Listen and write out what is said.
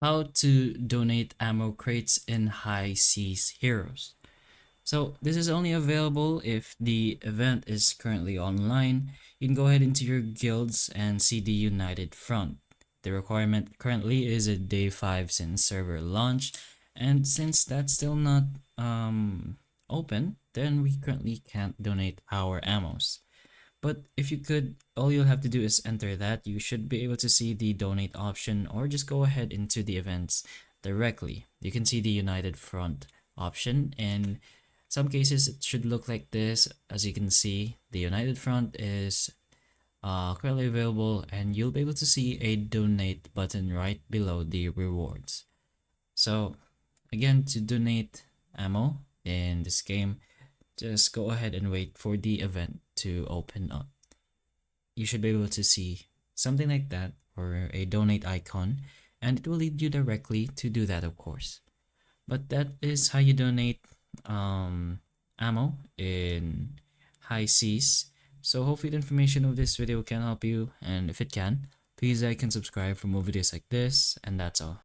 How to donate ammo crates in High Seas Heroes. So this is only available if the event is currently online. You can go ahead into your guilds and see the United Front. The requirement currently is a day 5 since server launch, and since that's still not open, then we currently can't donate our ammos. But if you could, all you'll have to do is enter that. You should be able to see the donate option or just go ahead into the events directly. You can see the United Front option. In some cases, it should look like this. As you can see, the United Front is currently available, and you'll be able to see a donate button right below the rewards. So again, to donate ammo in this game, just go ahead and wait for the event to open up. You should be able to see something like that or a donate icon, and it will lead you directly to do that, of course. But that is how you donate ammo in High Seas. So hopefully the information of this video can help you, and if it can, please like and subscribe for more videos like this, and that's all.